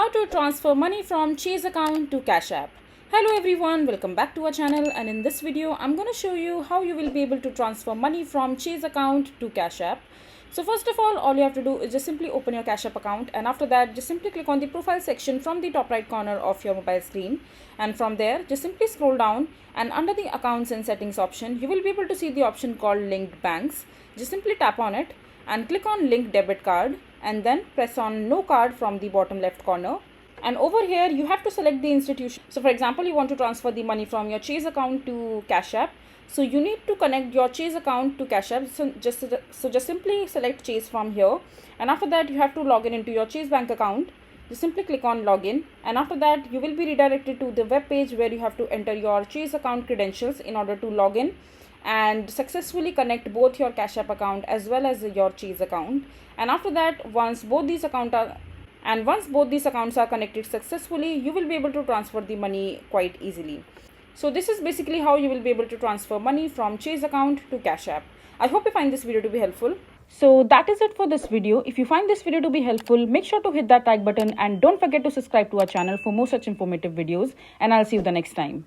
How to transfer money from Chase account to Cash App. Hello everyone, welcome back to our channel, and in this video I'm going to show you how you will be able to transfer money from Chase account to Cash App. So first of all you have to do is just simply open your Cash App account, and after that just simply click on the profile section from the top right corner of your mobile screen, and from there just simply scroll down, and under the accounts and settings option you will be able to see the option called linked banks. Just simply tap on it and click on link debit card, and then press on no card from the bottom left corner, and over here you have to select the institution. So for example, you want to transfer the money from your Chase account to Cash App, so you need to connect your Chase account to Cash App. So just simply select Chase from here, and after that you have to log in into your Chase bank account. Just simply click on login, and after that you will be redirected to the web page where you have to enter your Chase account credentials in order to log in and successfully connect both your Cash App account as well as your Chase account. And after that, once both these accounts are connected successfully, you will be able to transfer the money quite easily. So this is basically how you will be able to transfer money from Chase account to Cash App. I hope you find this video to be helpful. So that is it for this video. If you find this video to be helpful, make sure to hit that like button and don't forget to subscribe to our channel for more such informative videos, and I'll see you the next time.